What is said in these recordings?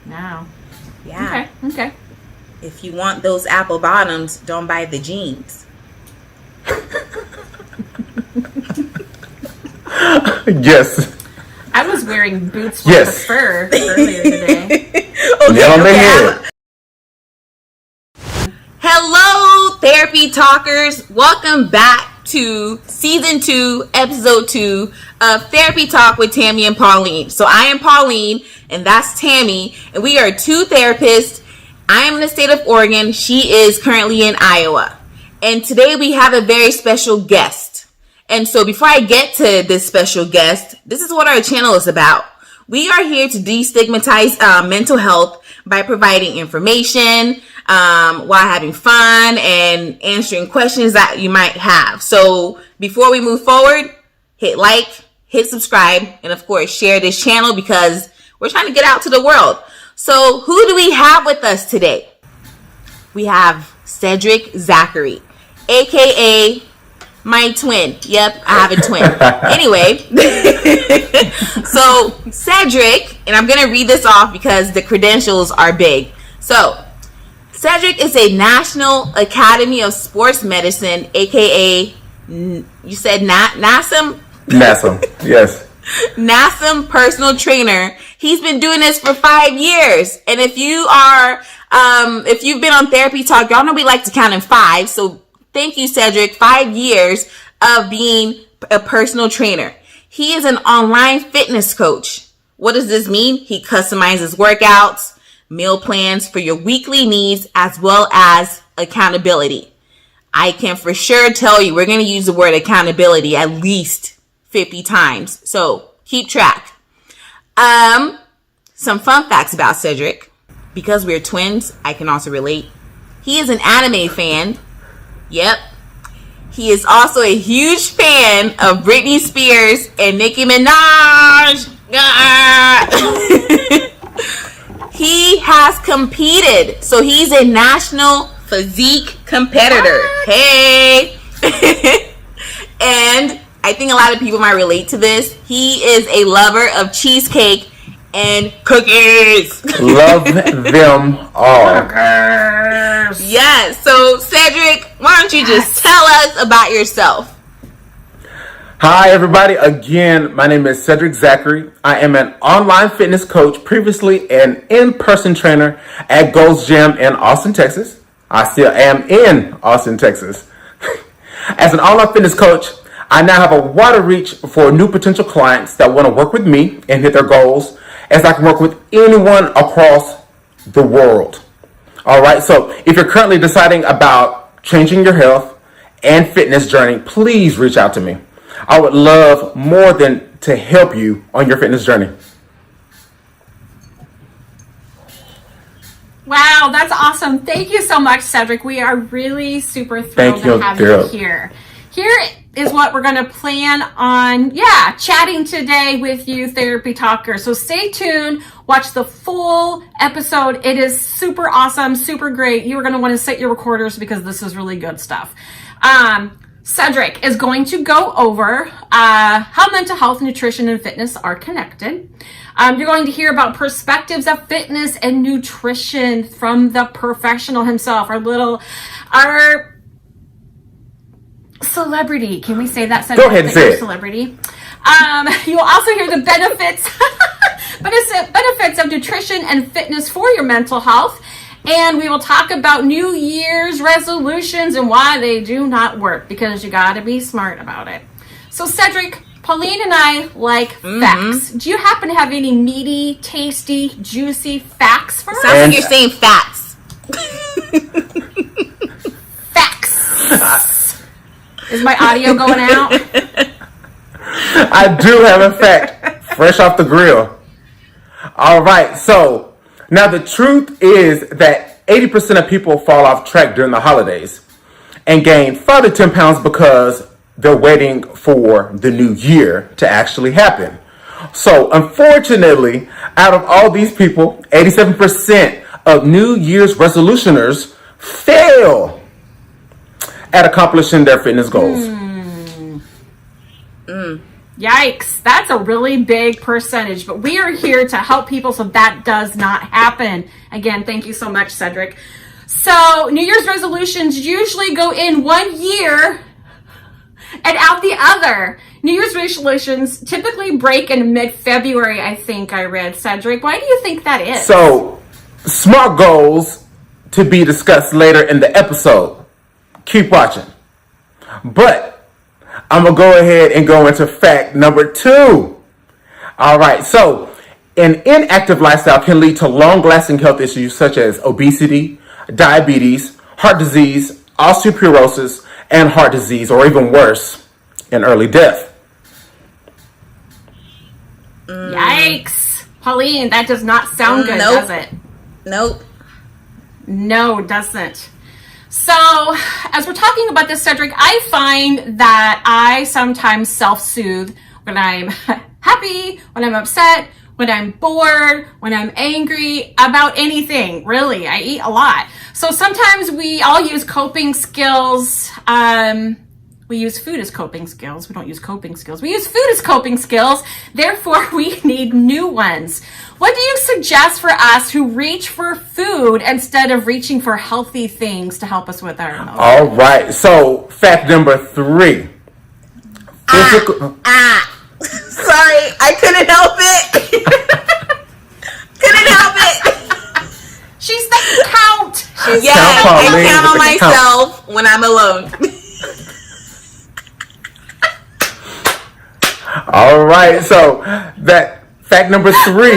Wow. Yeah. Okay. If you want those apple bottoms, don't buy the jeans. Yes. I was wearing boots with the fur earlier today. Hello, Therapy Talkers. Welcome back to Season 2, Episode 2 of Therapy Talk with Tammy and Pauline. So I am Pauline, and that's Tammy, and we are two therapists. I am in the state of Oregon. She is currently in Iowa. And today we have a very special guest. And so before I get to this special guest, this is what our channel is about. We are here to destigmatize mental health by providing information while having fun and answering questions that you might have. So before we move forward, hit like, hit subscribe, and of course share this channel because we're trying to get out to the world. So who do we have with us today? We have Cedric Zachary, aka my twin. Yep, I have a twin. Anyway, so Cedric, and I'm going to read this off because the credentials are big. So Cedric is a National Academy of Sports Medicine, aka, you said NASM? NASM, yes. NASM personal trainer. He's been doing this for 5 years. And if you are, if you've been on Therapy Talk, y'all know we like to count in 5. So thank you, Cedric. 5 years of being a personal trainer. He is an online fitness coach. What does this mean? He customizes workouts, meal plans for your weekly needs, as well as accountability. I can for sure tell you, we're going to use the word accountability at least 50 times. So keep track. Some fun facts about Cedric. Because we're twins, I can also relate. He is an anime fan. Yep. He is also a huge fan of Britney Spears and Nicki Minaj. He has competed. So he's a national physique competitor. What? Hey. And I think a lot of people might relate to this. He is a lover of cheesecake and cookies. Love them all. Yes. So, Cedric, why don't you just tell us about yourself? Hi, everybody. Again, my name is Cedric Zachary. I am an online fitness coach, previously an in-person trainer at Gold's Gym in Austin, Texas. I still am in Austin, Texas. As an online fitness coach, I now have a wider reach for new potential clients that want to work with me and hit their goals, as I can work with anyone across the world. All right, so if you're currently deciding about changing your health and fitness journey, please reach out to me. I would love more than to help you on your fitness journey. Wow, that's awesome. Thank you so much, Cedric. We are really super thrilled to have you here. Here is what we're going to plan on, chatting today with you, Therapy Talkers. So stay tuned. Watch the full episode. It is super awesome, super great. You're going to want to set your recorders because this is really good stuff. Cedric is going to go over how mental health, nutrition, and fitness are connected. You're going to hear about perspectives of fitness and nutrition from the professional himself, our celebrity. Can we say that? Go ahead and say it. Celebrity. You will also hear the benefits of nutrition and fitness for your mental health. And we will talk about New Year's resolutions and why they do not work, because you got to be smart about it. So Cedric, Pauline and I like facts. Do you happen to have any meaty, tasty, juicy facts for us? Sounds like you're saying facts. Facts. Is my audio going out? I do have a fact, fresh off the grill. All right, so now the truth is that 80% of people fall off track during the holidays and gain further 10 pounds because they're waiting for the new year to actually happen. So unfortunately, out of all these people, 87% of New Year's resolutioners fail at accomplishing their fitness goals. Yikes, that's a really big percentage, but we are here to help people so that does not happen. Again, thank you so much, Cedric. So New Year's resolutions usually go in 1 year and out the other. New Year's resolutions typically break in mid-February, I think I read. Cedric, why do you think that is? So, smart goals to be discussed later in the episode. Keep watching. But I'm going to go ahead and go into fact number 2. All right. So an inactive lifestyle can lead to long-lasting health issues such as obesity, diabetes, heart disease, osteoporosis, and heart disease, or even worse, an early death. Yikes. Pauline, that does not sound good, Nope. does it? Nope. No, it doesn't. So, as we're talking about this, Cedric, I find that I sometimes self-soothe when I'm happy, when I'm upset, when I'm bored, when I'm angry, about anything, really. I eat a lot. So sometimes we all use coping skills. We use food as coping skills. We don't use coping skills. We use food as coping skills. Therefore, we need new ones. What do you suggest for us who reach for food instead of reaching for healthy things to help us with our emotions? All right. So, fact number 3. Sorry, I couldn't help it. Couldn't help it. She's the count. Yeah, I count on myself when I'm alone. All right. So, that fact number 3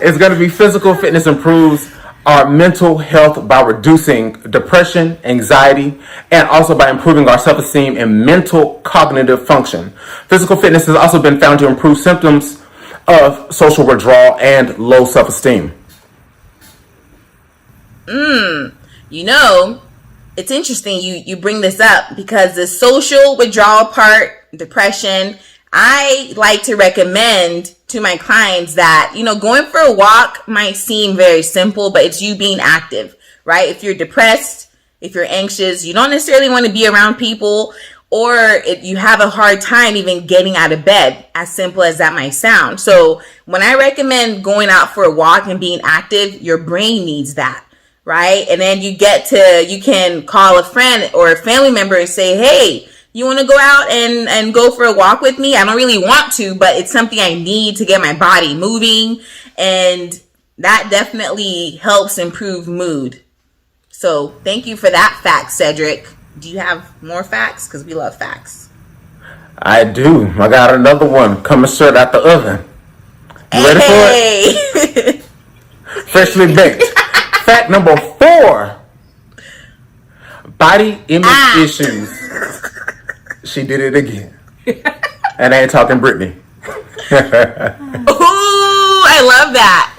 is going to be physical fitness improves our mental health by reducing depression, anxiety, and also by improving our self-esteem and mental cognitive function. Physical fitness has also been found to improve symptoms of social withdrawal and low self-esteem. You know, it's interesting you bring this up because the social withdrawal part, depression, I like to recommend to my clients that, going for a walk might seem very simple, but it's you being active, right? If you're depressed, if you're anxious, you don't necessarily want to be around people, or if you have a hard time even getting out of bed, as simple as that might sound. So when I recommend going out for a walk and being active, your brain needs that, right? And then you can call a friend or a family member and say, hey, you want to go out and go for a walk with me? I don't really want to, but it's something I need to get my body moving. And that definitely helps improve mood. So thank you for that fact, Cedric. Do you have more facts? Because we love facts. I do. I got another one coming straight out the oven. You ready for it? Freshly baked. Fact number 4. Body image issues. She did it again. And I ain't talking Brittany. Ooh, I love that.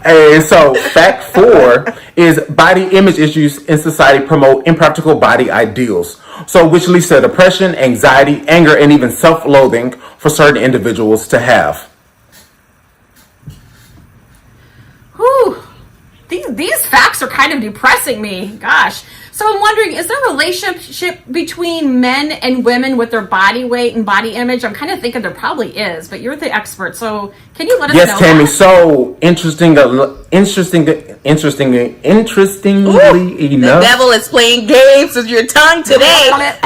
Hey, so fact 4 is body image issues in society promote impractical body ideals. So which leads to depression, anxiety, anger, and even self-loathing for certain individuals to have. Whew. These facts are kind of depressing me. Gosh. So I'm wondering, is there a relationship between men and women with their body weight and body image? I'm kind of thinking there probably is, but you're the expert. So can you let us know? Yes, Tammy. That? So interestingly enough, the devil is playing games with your tongue today. I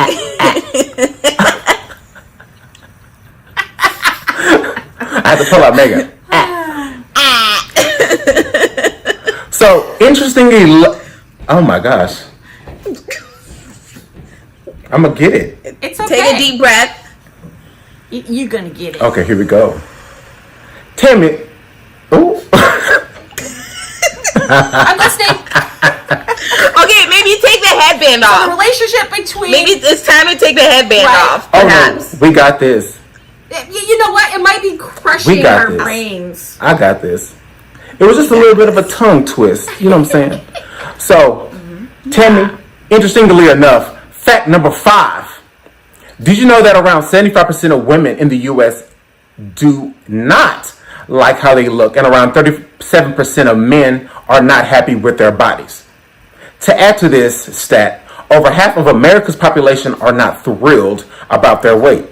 had to pull out Megan. So interestingly, oh my gosh. I'm gonna get it. It's okay. Take a deep breath. You're gonna get it. Okay, here we go. Tammy. Ooh. I'm listening. Okay, maybe take the headband off. The relationship between... Maybe it's time to take the headband off, Oh perhaps. no, we got this. You know what? It might be crushing our brains. I got this. It was just a little bit of a tongue twist. You know what I'm saying? So, Tammy, interestingly enough, fact number 5. Did you know that around 75% of women in the U.S. do not like how they look, and around 37% of men are not happy with their bodies? To add to this stat, over half of America's population are not thrilled about their weight.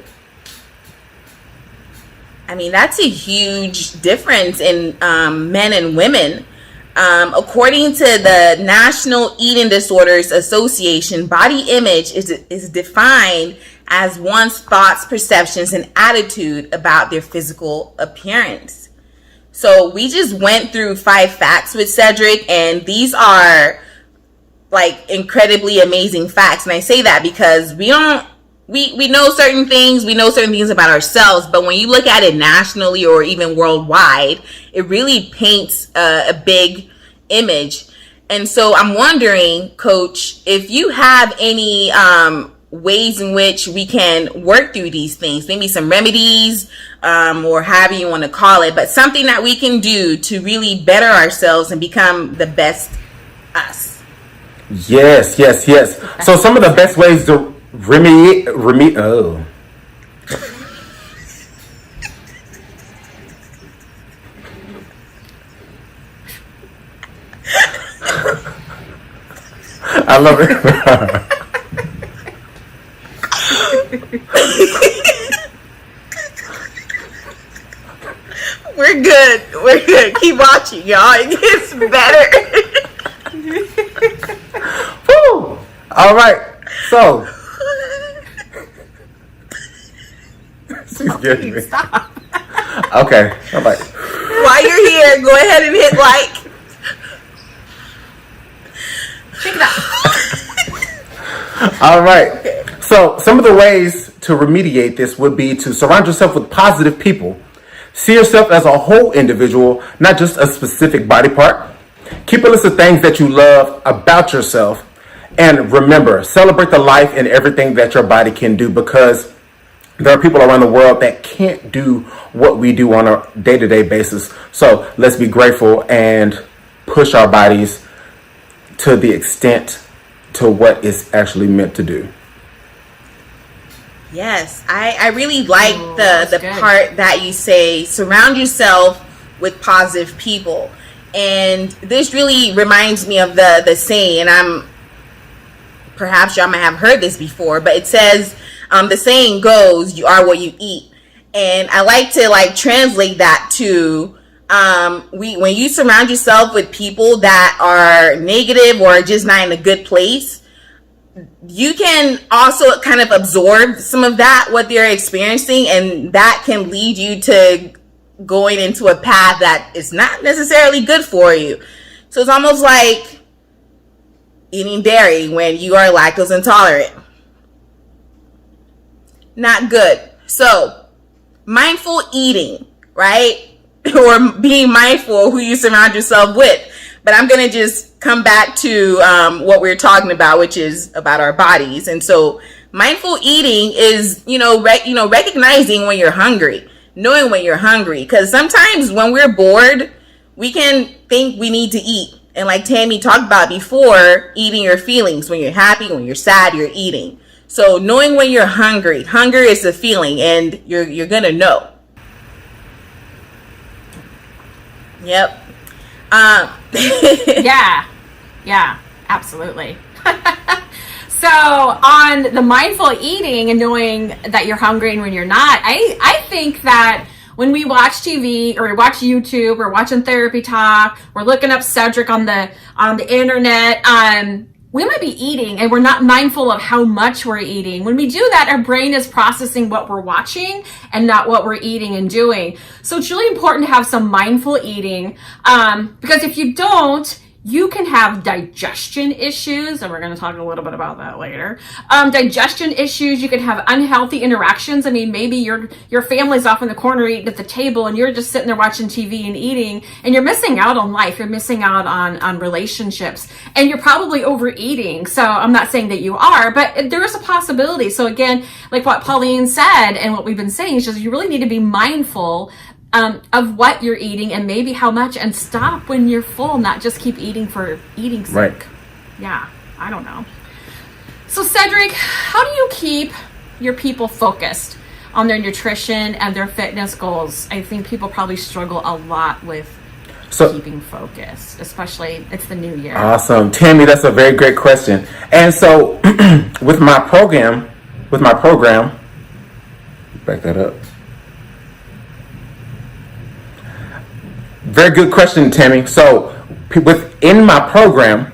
I mean, that's a huge difference in men and women. According to the National Eating Disorders Association, body image is defined as one's thoughts, perceptions, and attitude about their physical appearance. So we just went through 5 facts with Cedric, and these are like incredibly amazing facts. And I say that because we know certain things, about ourselves, but when you look at it nationally or even worldwide, it really paints a big image. And so I'm wondering, Coach, if you have any ways in which we can work through these things, maybe some remedies, or however you want to call it, but something that we can do to really better ourselves and become the best us. Yes. So some of the best ways to remediate. I love it. We're good. Keep watching, y'all. It gets better. Woo! All right. So she's getting me. Stop. Okay. All right. While you're here, go ahead and hit like. Check it out. All right. Okay. So some of the ways to remediate this would be to surround yourself with positive people. See yourself as a whole individual, not just a specific body part. Keep a list of things that you love about yourself. And remember, celebrate the life and everything that your body can do, because there are people around the world that can't do what we do on a day-to-day basis. So let's be grateful and push our bodies to the extent to what it's actually meant to do. Yes, I really like the part that you say, surround yourself with positive people. And this really reminds me of the saying, and perhaps y'all might have heard this before, but it says, the saying goes, you are what you eat. And I like to translate that to, when you surround yourself with people that are negative or just not in a good place, you can also kind of absorb some of that, what they're experiencing, and that can lead you to going into a path that is not necessarily good for you. So it's almost like eating dairy when you are lactose intolerant. Not good. So mindful eating, right? Or being mindful of who you surround yourself with. But I'm going to just come back to what we're talking about, which is about our bodies. And so mindful eating is, recognizing when you're hungry, knowing when you're hungry. Because sometimes when we're bored, we can think we need to eat. And like Tammy talked about before, eating your feelings. When you're happy, when you're sad, you're eating. So knowing when you're hungry. Hunger is a feeling, and you're going to know. Yep. Yeah, absolutely. So on the mindful eating and knowing that you're hungry and when you're not, I think that when we watch TV or we watch YouTube or watching Therapy Talk, we're looking up Cedric on the internet, we might be eating and we're not mindful of how much we're eating. When we do that, our brain is processing what we're watching and not what we're eating and doing. So it's really important to have some mindful eating, because if you don't, you can have digestion issues, and we're going to talk a little bit about that later. Digestion issues, you can have unhealthy interactions. I mean, maybe your family's off in the corner eating at the table, and you're just sitting there watching TV and eating, and you're missing out on life. You're missing out on relationships, and you're probably overeating. So I'm not saying that you are, but there is a possibility. So again, like what Pauline said, and what we've been saying, is just you really need to be mindful of what you're eating and maybe how much, and stop when you're full, not just keep eating for eating's sake. Right. Yeah, I don't know. So Cedric, how do you keep your people focused on their nutrition and their fitness goals? I think people probably struggle a lot with keeping focused, especially it's the new year. Awesome. Tammy, that's a very great question. And so with my program, back that up. Very good question, Tammy. So within my program,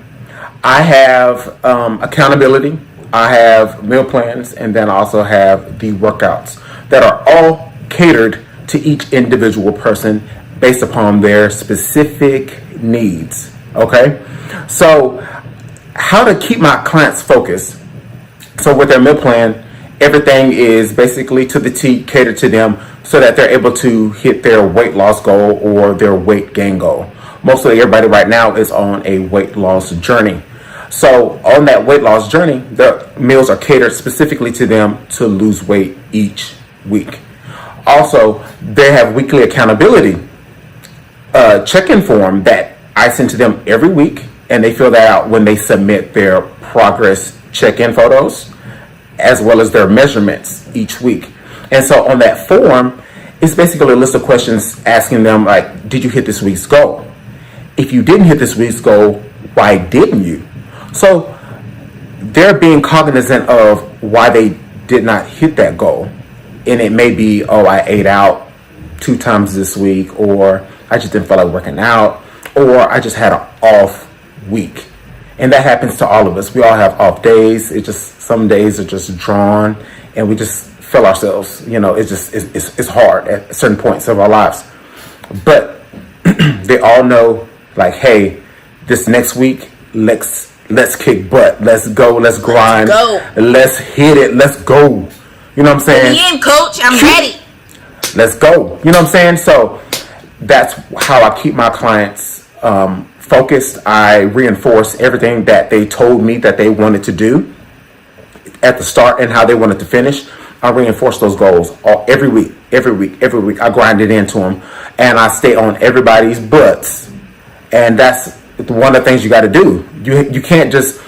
I have accountability, I have meal plans, and then I also have the workouts that are all catered to each individual person based upon their specific needs. Okay? So how to keep my clients focused. So with their meal plan, everything is basically to the T, catered to them so that they're able to hit their weight loss goal or their weight gain goal. Mostly everybody right now is on a weight loss journey. So on that weight loss journey, the meals are catered specifically to them to lose weight each week. Also, they have weekly accountability check-in form that I send to them every week, and they fill that out when they submit their progress check-in photos as well as their measurements each week. And so on that form, it's basically a list of questions asking them, like, did you hit this week's goal? If you didn't hit this week's goal, why didn't you? So they're being cognizant of why they did not hit that goal. And it may be, oh, I ate out 2 times this week, or I just didn't feel like working out, or I just had an off week. And that happens to all of us. We all have off days. It just, some days are just drawn, and we just feel ourselves, it's hard at certain points of our lives. But they all know, like, hey, this next week, let's kick butt. Let's go. Let's grind. Let's hit it. Let's go. You know what I'm saying? Me in, coach. I'm ready. Let's go. You know what I'm saying? So that's how I keep my clients focused. I reinforce everything that they told me that they wanted to do at the start and how they wanted to finish. I reinforce those goals every week. I grind it into them, and I stay on everybody's butts. And that's one of the things you got to do. You can't just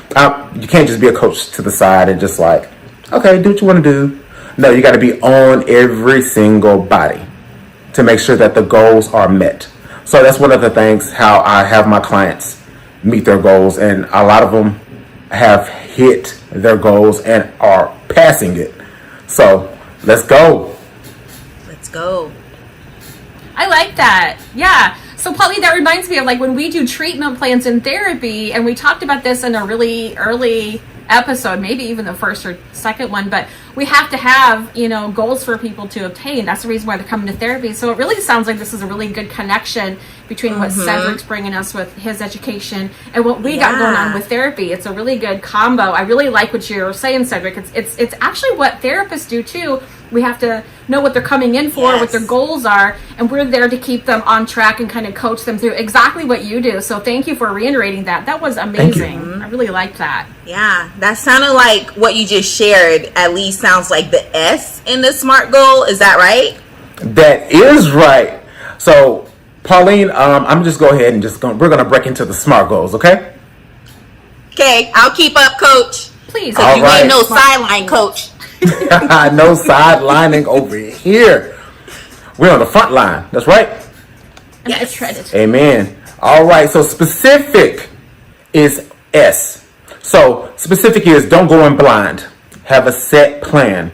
be a coach to the side and just like, okay, do what you want to do. No, you got to be on every single body to make sure that the goals are met. So that's one of the things how I have my clients meet their goals, and a lot of them have hit their goals and are passing it. So let's go. Let's go. I like that. Yeah. So Pauline, that reminds me of like when we do treatment plans in therapy, and we talked about this in a really early episode, maybe even the first or second one, but we have to have, goals for people to obtain. That's the reason why they're coming to therapy. So it really sounds like this is a really good connection between what Cedric's bringing us with his education and what we got going on with therapy. It's a really good combo. I really like what you're saying, Cedric. It's actually what therapists do too. We have to know what they're coming in for, what their goals are, and we're there to keep them on track and kind of coach them through exactly what you do. So thank you for reiterating that. That was amazing. I really liked that. Yeah, that sounded like what you just shared, at least sounds like the S in the SMART goal. Is that right? That is right. So, Pauline, I'm just go ahead and we're going to break into the SMART goals, okay? Okay, I'll keep up, coach. Please. So you ain't no sideline, coach. No sidelining over here. We're on the front line. That's right. Yes. Amen. All right. So specific is S. So specific is don't go in blind. Have a set plan.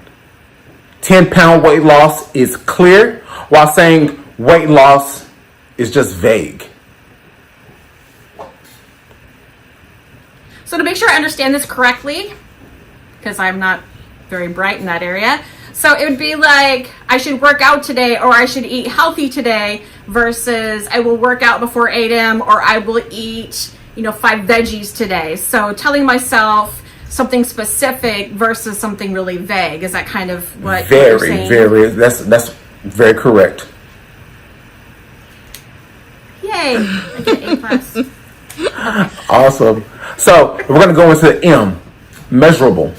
10-pound weight loss is clear, while saying weight loss is just vague. So to make sure I understand this correctly, because I'm not very bright in that area. So it would be like, I should work out today, or I should eat healthy today, versus I will work out before 8 a.m. or I will eat, 5 veggies today. So telling myself something specific versus something really vague. Is that kind of what you're saying? That's very correct. Yay. I get an A+. Okay. Awesome. So we're going to go into M, measurable.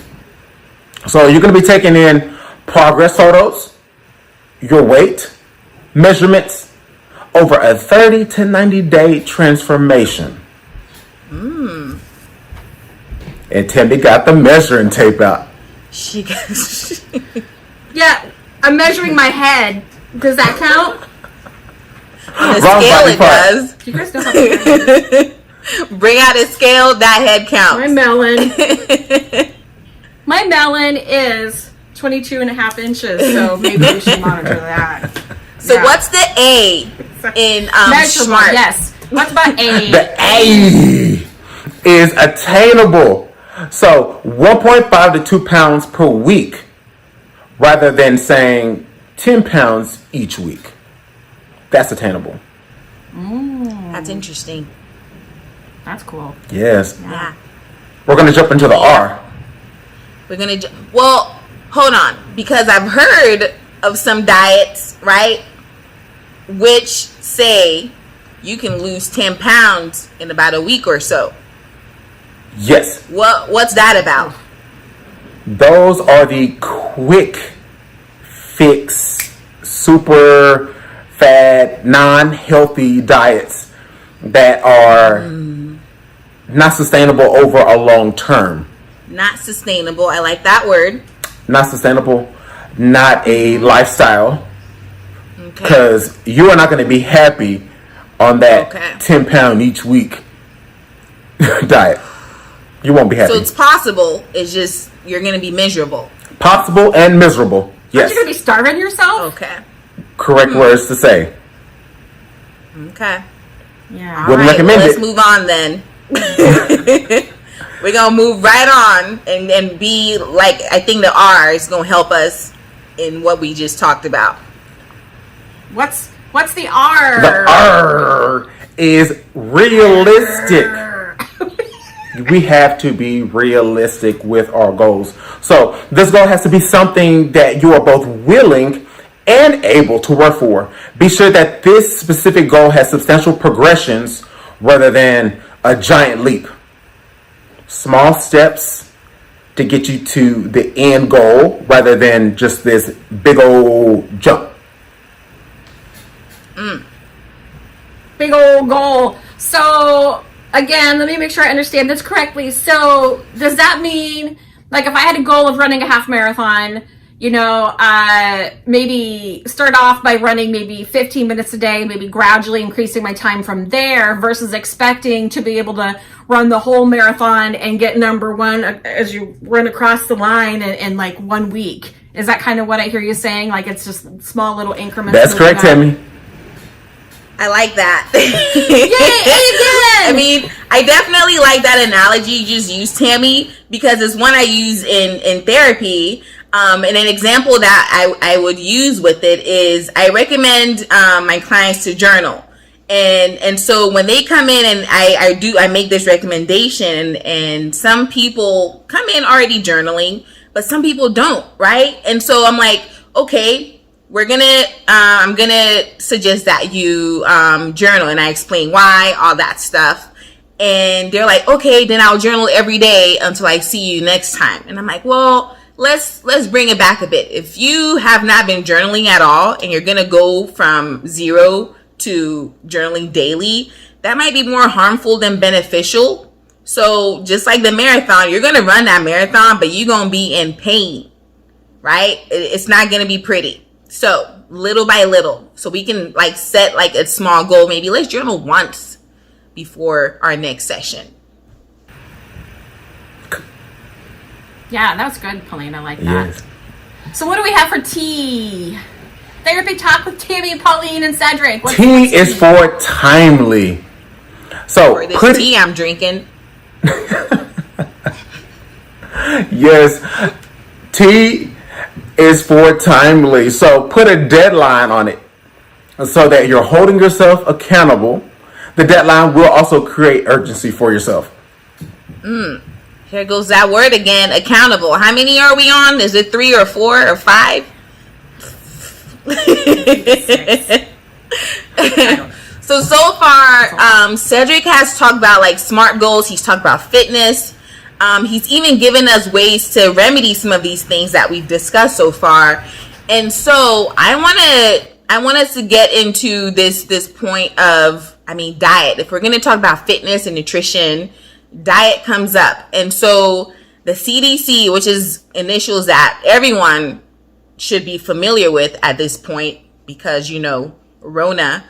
So you're going to be taking in progress photos, your weight, measurements over a 30 to 90 day transformation. And Tammy got the measuring tape out. She got. Yeah, I'm measuring my head. Does that count? On a scale, it does. Do you guys know how to Bring out a scale, that head counts. My melon is 22 and a half inches, so maybe we should monitor that. So what's the A in smart? Yes. What's about A? The A is attainable. So 1.5 to 2 pounds per week, rather than saying 10 pounds each week. That's attainable. That's interesting. That's cool. Yes. Yeah. We're going to jump into the R. We're going to, well, hold on. Because I've heard of some diets, right, which say you can lose 10 pounds in about a week or so. Yes. What's that about? Those are the quick fix, super fat, non-healthy diets that are not sustainable over a long term. Not sustainable. I like that word. Not sustainable, not a lifestyle. Okay. Because you are not going to be happy on that 10 pound each week diet. You won't be happy. So it's possible. It's just you're going to be miserable. Possible and miserable. Yes. Aren't you going to be starving yourself? Okay. Correct words to say. Okay. Yeah. Wouldn't recommend let's it. move on then. We're going to move right on and be like, I think the R is going to help us in what we just talked about. What's the R? The R is realistic. We have to be realistic with our goals. So this goal has to be something that you are both willing and able to work for. Be sure that this specific goal has substantial progressions rather than a giant leap. Small steps to get you to the end goal rather than just this big old jump. Big old goal. So again, let me make sure I understand this correctly. So does that mean, like, if I had a goal of running a half marathon, maybe start off by running maybe 15 minutes a day, maybe gradually increasing my time from there versus expecting to be able to run the whole marathon and get number one as you run across the line in like 1 week? Is that kind of what I hear you saying? Like, it's just small little increments? That's correct, Tammy. I like that. Yay, I mean, I definitely like that analogy you just used, Tammy, because it's one I use in therapy. And an example that I would use with it is I recommend my clients to journal. And so when they come in and I make this recommendation, and some people come in already journaling, but some people don't, right? And so I'm like, okay, I'm gonna suggest that you journal, and I explain why, all that stuff. And they're like, okay, then I'll journal every day until I see you next time. And I'm like, well, let's bring it back a bit. If you have not been journaling at all and you're gonna go from 0 to journaling daily, that might be more harmful than beneficial. So just like the marathon, you're gonna run that marathon, but you're gonna be in pain, right? It's not gonna be pretty. So little by little, so we can like set like a small goal. Maybe let's journal once before our next session. Yeah, that was good, Pauline. I like that. Yes. So what do we have for T? Therapy Talk with Tammy, Pauline, and Cedric. What's T is for timely. So Or this tea I'm drinking. Yes, T is for timely. So put a deadline on it so that you're holding yourself accountable. The deadline will also create urgency for yourself. Here goes that word again, accountable. How many are we on? Is it 3 or 4 or 5? So far, Cedric has talked about like SMART goals. He's talked about fitness. He's even given us ways to remedy some of these things that we've discussed so far. And so I want us to get into this point of, diet. If we're going to talk about fitness and nutrition, diet comes up. And so the CDC, which is initials that everyone should be familiar with at this point because, Rona,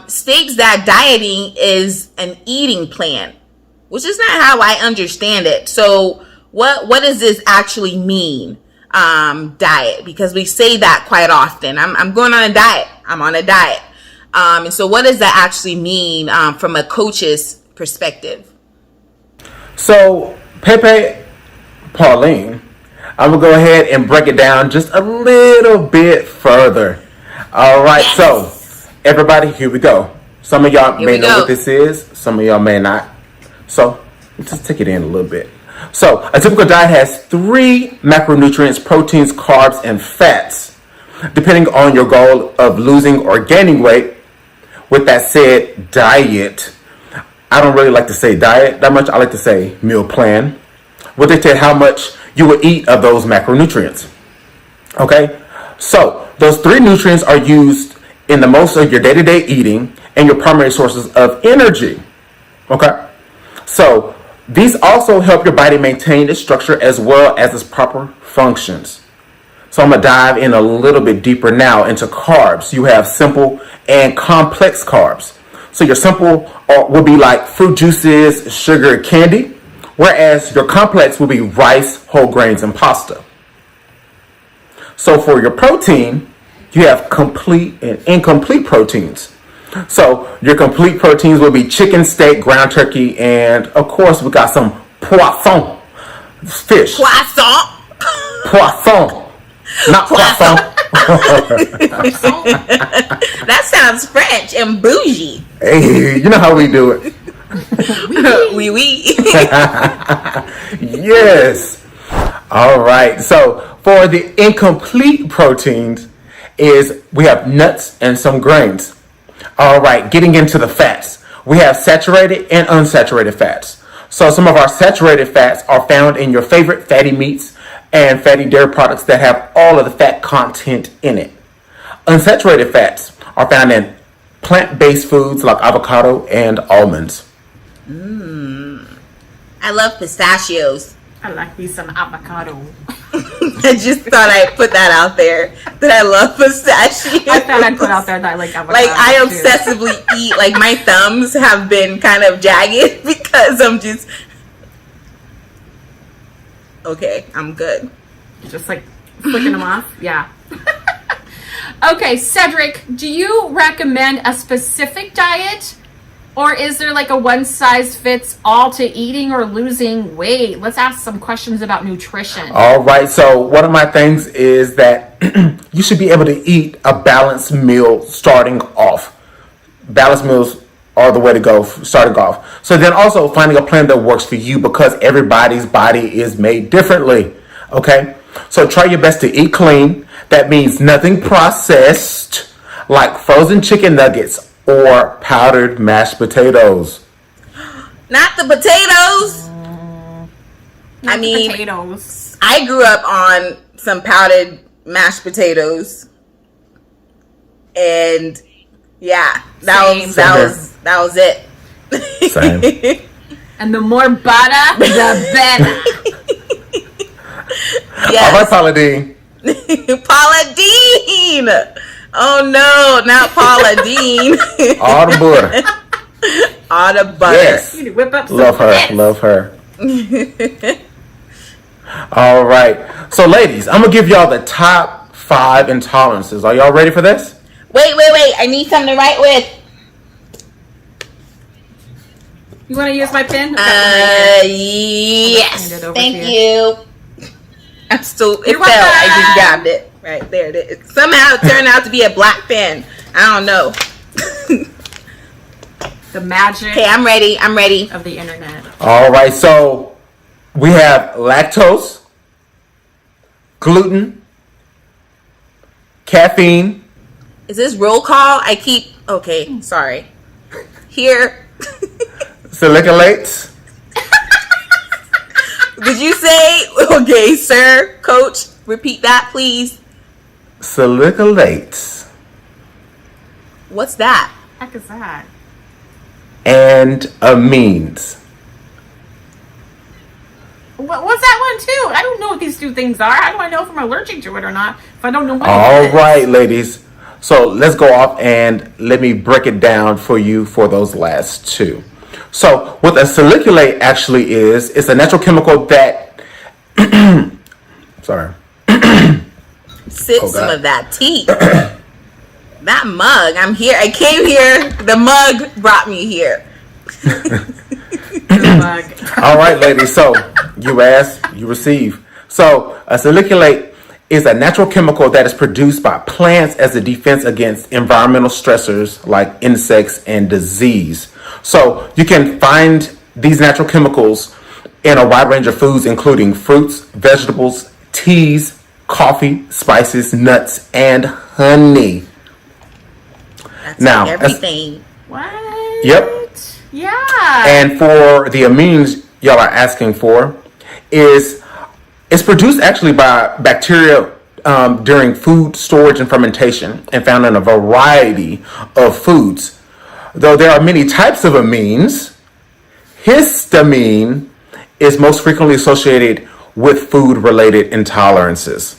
states that dieting is an eating plan, which is not how I understand it. So what does this actually mean? diet, because we say that quite often. I'm going on a diet. I'm on a diet. And so what does that actually mean from a coach's perspective? So, Pepe, Pauline, I'm going to go ahead and break it down just a little bit further. All right, yes. So, everybody, here we go. Some of y'all may know what this is. Some of y'all may not. So, let's just take it in a little bit. So, a typical diet has 3 macronutrients: proteins, carbs, and fats, depending on your goal of losing or gaining weight. With that said, diet. I don't really like to say diet that much. I like to say meal plan. What they tell how much you will eat of those macronutrients. Okay? So, those 3 nutrients are used in the most of your day-to-day eating and your primary sources of energy. Okay? So, these also help your body maintain its structure as well as its proper functions. So I'm going to dive in a little bit deeper now into carbs. You have simple and complex carbs. So your simple will be like fruit juices, sugar, candy, whereas your complex will be rice, whole grains, and pasta. So for your protein, you have complete and incomplete proteins. So your complete proteins will be chicken, steak, ground turkey, and of course we got some poisson, fish. Poisson. Not poisson. That sounds French and bougie. Hey, you know how we do it. Oui. Yes. All right. So for the incomplete proteins is we have nuts and some grains. All right. Getting into the fats. We have saturated and unsaturated fats. So some of our saturated fats are found in your favorite fatty meats and fatty dairy products that have all of the fat content in it. Unsaturated fats are found in plant-based foods like avocado and almonds. I love pistachios. I like me some avocado. I just thought I'd put that out there, that I love pistachios. I thought I'd put out there that I like avocado. Like, I obsessively eat, like, my thumbs have been kind of jagged because I'm just... Okay, I'm good. Just like flicking them off? Yeah. Okay, Cedric, do you recommend a specific diet? Or is there like a one-size-fits-all to eating or losing weight? Let's ask some questions about nutrition. All right, so one of my things is that you should be able to eat a balanced meal starting off. Balanced meals are the way to go starting off. So then also finding a plan that works for you, because everybody's body is made differently. Okay? So try your best to eat clean. That means nothing processed, like frozen chicken nuggets or powdered mashed potatoes. Not the potatoes. I mean, potatoes. I grew up on some powdered mashed potatoes, and yeah, that was it. Same. And the more butter, the better. Yes. All right, Paula Deen. Paula Deen. Oh no, not Paula Deen. All the butter. All the butter. Yes. You need to whip up some Love her. bits. Love her. All right. So, ladies, I'm going to give y'all the top 5 intolerances. Are y'all ready for this? Wait. I need something to write with. You want to use my pen? Yes. Thank you. I'm still, it fell. I just grabbed it. Right there. It is. Somehow it turned out to be a black pen. I don't know. The magic. Okay, I'm ready. Of the internet. All right. So, we have lactose, gluten, caffeine. Is this roll call? Okay, sorry. Here. Saliculates. Did you say, okay, sir, coach, repeat that, please. Saliculates. What's that? What the heck is that? And amines. What's that one too? I don't know what these 2 things are. How do I know if I'm allergic to it or not if I don't know what All it is? right, ladies. So let's go off and let me break it down for you for those last 2. So what a saliculate actually is, it's a natural chemical that sorry. sip some of that tea. That mug, I'm here. I came here. The mug brought me here. All right, ladies. So you ask, you receive. So salicylate is a natural chemical that is produced by plants as a defense against environmental stressors like insects and disease. So you can find these natural chemicals in a wide range of foods, including fruits, vegetables, teas, coffee, spices, nuts, and honey. That's now everything. What? Yep. Yeah. And for the amines y'all are asking for, it's produced actually by bacteria during food storage and fermentation, and found in a variety of foods. Though there are many types of amines, histamine is most frequently associated with food-related intolerances.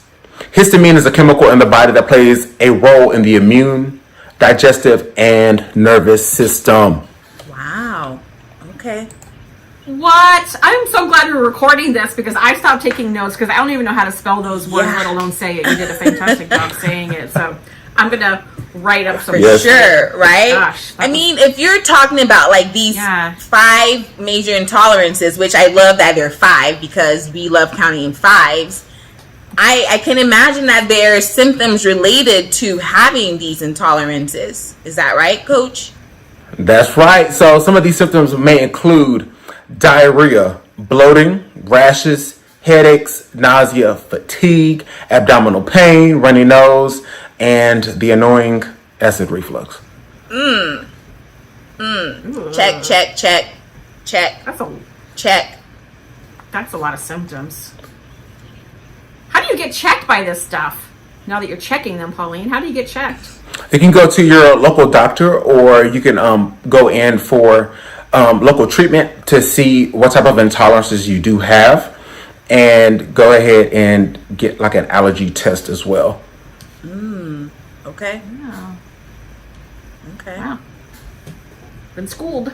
Histamine is a chemical in the body that plays a role in the immune, digestive, and nervous system. Wow. Okay. What? I'm so glad we're recording this because I stopped taking notes because I don't even know how to spell those words, let alone say it. You did a fantastic job saying it. So I'm going to write up some sure, right? Gosh, I mean, if you're talking about like these 5 major intolerances, which I love that there are 5 because we love counting in 5s, I can imagine that there are symptoms related to having these intolerances. Is that right, Coach? That's right. So some of these symptoms may include diarrhea, bloating, rashes, headaches, nausea, fatigue, abdominal pain, runny nose, and the annoying acid reflux. Check. Check. That's a lot of symptoms. How do you get checked by this stuff? Now that you're checking them, Pauline, how do you get checked? You can go to your local doctor, or you can go in for local treatment to see what type of intolerances you do have, and go ahead and get like an allergy test as well. Okay. Yeah. Okay. Wow. Been schooled.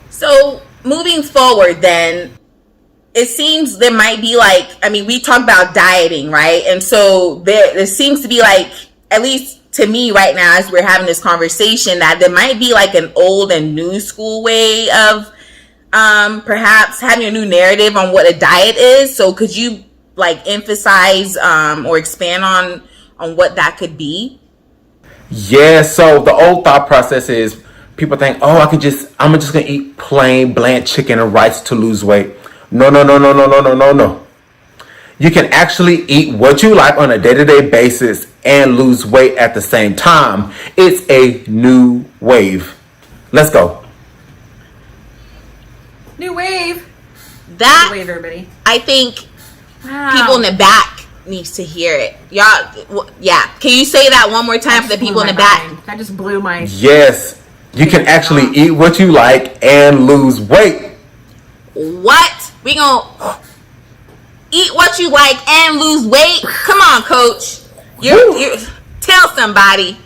So moving forward then, it seems there might be like, I mean, we talk about dieting, right? And so there seems to be like, at least to me right now as we're having this conversation, that there might be like an old and new school way of perhaps having a new narrative on what a diet is. So could you like emphasize or expand on what that could be? Yeah, so the old thought process is people think, oh, I'm just gonna eat plain bland chicken and rice to lose weight. No. You can actually eat what you like on a day-to-day basis and lose weight at the same time. It's a new wave. Let's go. New wave. That New wave, everybody. I think people in the back needs to hear it. Y'all, yeah. Can you say that one more time for the people in the back? That just blew my... Yes. You can actually eat what you like and lose weight. What? We gonna eat what you like and lose weight? Come on, Coach. You're tell somebody.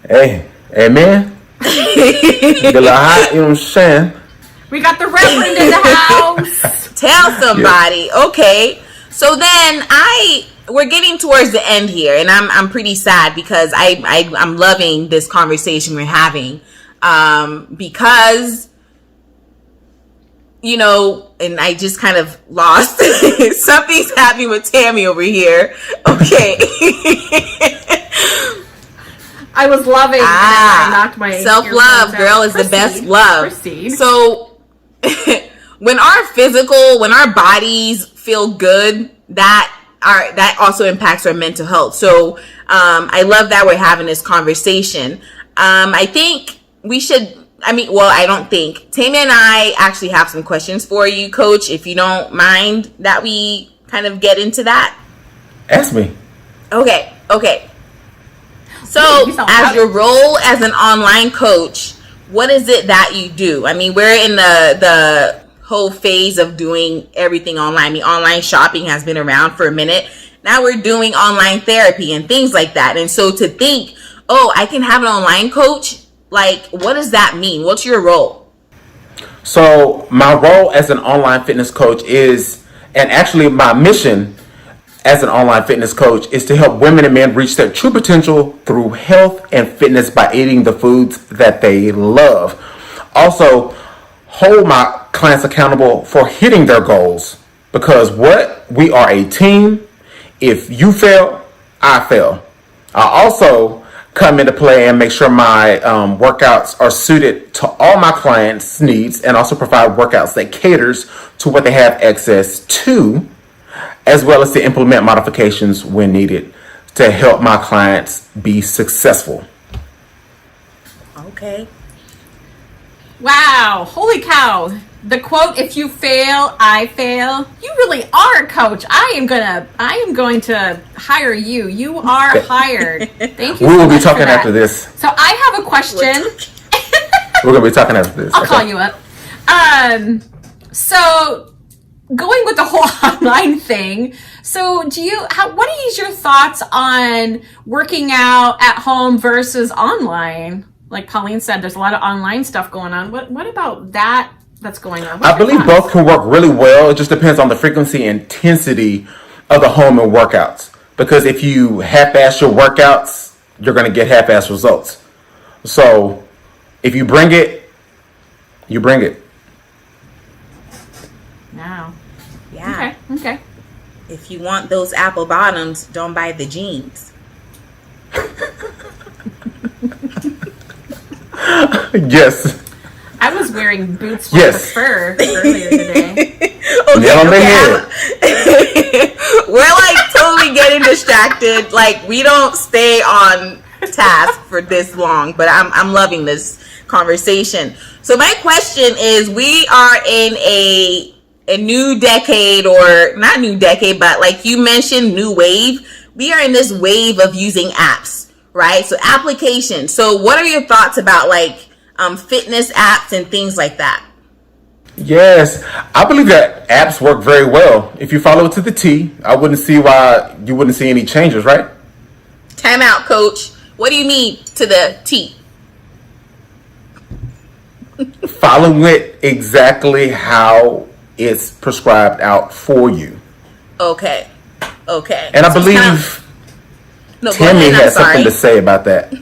Hey, man. Get a little hot, you know what I'm saying? We got the Reverend in the house. Tell somebody. Yeah. Okay. So then we're getting towards the end here, and I'm pretty sad because I'm loving this conversation we're having. Because, you know, and I just kind of lost. Something's happening with Tammy over here. Okay. I was loving and I knocked my self-love, girl, is the best love. Proceed. So when our bodies feel good, that also impacts our mental health. So I love that we're having this conversation. I think we should, I don't think. Tammy and I actually have some questions for you, Coach, if you don't mind that we kind of get into that. Ask me. Okay. So as your role as an online coach, what is it that you do? I mean, we're in the whole phase of doing everything online. I mean, online shopping has been around for a minute. Now we're doing online therapy and things like that. And so to think, oh, I can have an online coach, like, what does that mean? What's your role? So my role as an online fitness coach is, and actually my mission as an online fitness coach is to help women and men reach their true potential through health and fitness by eating the foods that they love. Also, hold my clients accountable for hitting their goals, because we are a team. If you fail, I fail. I also come into play and make sure my workouts are suited to all my clients' needs, and also provide workouts that caters to what they have access to, as well as to implement modifications when needed to help my clients be successful. Okay. Wow, holy cow. The quote, if you fail, I fail. You really are, coach. I am going to hire you. You are hired. Thank you. We will be talking for that. after this. So I have a question. We're going to be talking after this. I'll call you up. So going with the whole online thing. So what is your thoughts on working out at home versus online? Like Pauline said, there's a lot of online stuff going on. What about that that's going on? I believe both can work really well. It just depends on the frequency and intensity of the home and workouts. Because if you half-ass your workouts, you're going to get half-ass results. So if you bring it, you bring it. Wow. Yeah. Okay. If you want those apple bottoms, don't buy the jeans. Yes. I was wearing boots with the fur earlier today. We're like totally getting distracted. Like, we don't stay on task for this long, but I'm loving this conversation. So my question is, we are in a new decade, or not new decade, but like you mentioned, new wave. We are in this wave of using apps, right? So applications. So what are your thoughts about like fitness apps and things like that? Yes, I believe that apps work very well. If you follow it to the T, I wouldn't see why you wouldn't see any changes, right? Time out, coach. What do you mean to the T? Following it exactly how it's prescribed out for you. Okay. And I believe Tammy has something to say about that.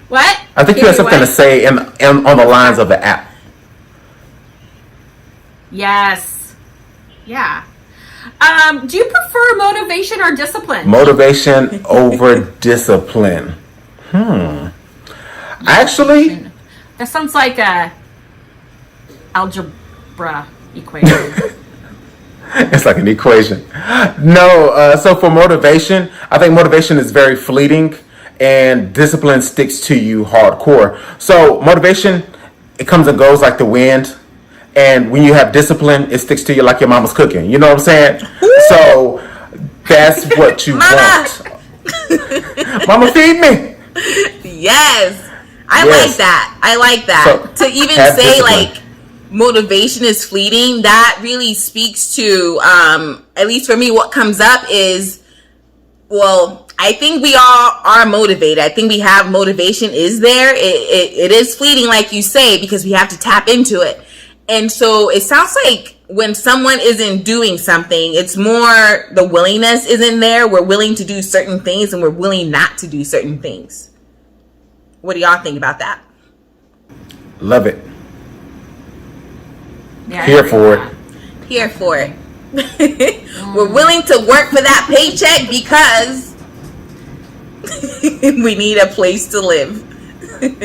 What? I think you have something to say on the lines of the app. Yes. Yeah. Do you prefer motivation or discipline? Motivation over discipline. Actually, that sounds like a algebra equation. It's like an equation. No, so for motivation, I think motivation is very fleeting, and discipline sticks to you hardcore. So motivation, it comes and goes like the wind. And when you have discipline, it sticks to you like your mama's cooking. You know what I'm saying? So that's what you want. Mama, feed me. Yes. I like that. So, to even say discipline. Like motivation is fleeting, that really speaks to, at least for me, what comes up is, well, I think we all are motivated. I think we have motivation is there. It is fleeting, like you say, because we have to tap into it. And so it sounds like when someone isn't doing something, it's more the willingness isn't there. We're willing to do certain things and we're willing not to do certain things. What do y'all think about that? Love it. Yeah, Here for it. Here for it. We're willing to work for that paycheck because we need a place to live.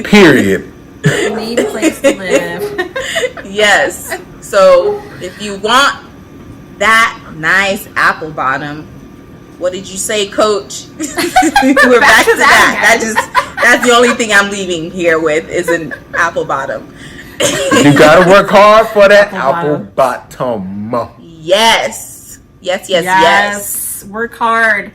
Period. We need a place to live. Yes. So if you want that nice apple bottom, what did you say, Coach? We're back to that. That's the only thing I'm leaving here with is an apple bottom. You gotta work hard for that apple bottom. Yes. Work hard.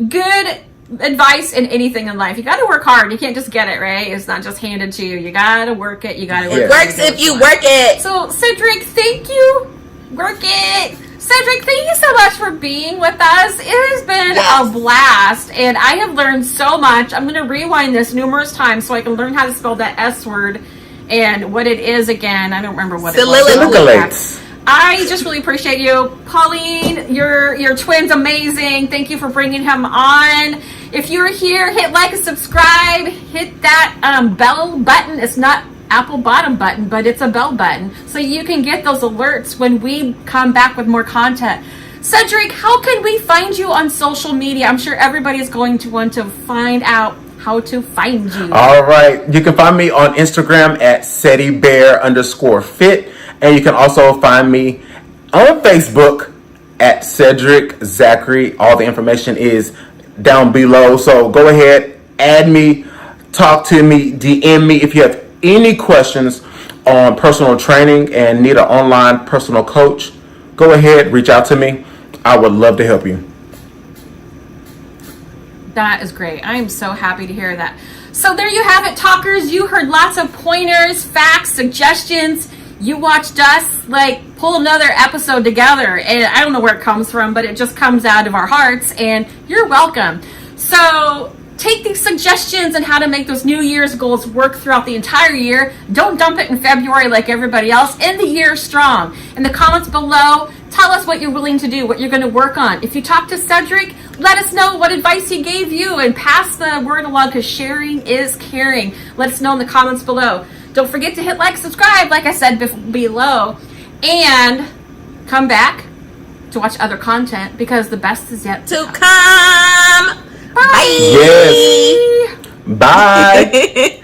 Good advice in anything in life. You got to work hard. You can't just get it, right? It's not just handed to you. You got to work it. You got to work it. It works if you work it. So, Cedric, thank you. Work it. Cedric, thank you so much for being with us. It has been a blast, and I have learned so much. I'm going to rewind this numerous times so I can learn how to spell that S word and what it is again. I don't remember what it was. Siliconates. I just really appreciate you. Pauline, your twin's amazing. Thank you for bringing him on. If you're here, hit like and subscribe. Hit that bell button. It's not Apple bottom button, but it's a bell button. So you can get those alerts when we come back with more content. Cedric, how can we find you on social media? I'm sure everybody is going to want to find out how to find you. All right. You can find me on Instagram at SetiBear_fit. And you can also find me on Facebook at Cedric Zachary. All the information is down below. So go ahead, add me, talk to me, DM me if you have any questions on personal training and need an online personal coach. Go ahead, reach out to me. I would love to help you. That is great. I am so happy to hear that. So there you have it, talkers. You heard lots of pointers, facts, suggestions. You watched us like pull another episode together, and I don't know where it comes from, but it just comes out of our hearts, and you're welcome. So take these suggestions on how to make those New Year's goals work throughout the entire year. Don't dump it in February like everybody else. End the year strong. In the comments below, tell us what you're willing to do, what you're going to work on. If you talk to Cedric, let us know what advice he gave you and pass the word along, because sharing is caring. Let us know in the comments below. Don't forget to hit like, subscribe, like I said below, and come back to watch other content, because the best is yet to come. Bye. Yes. Bye.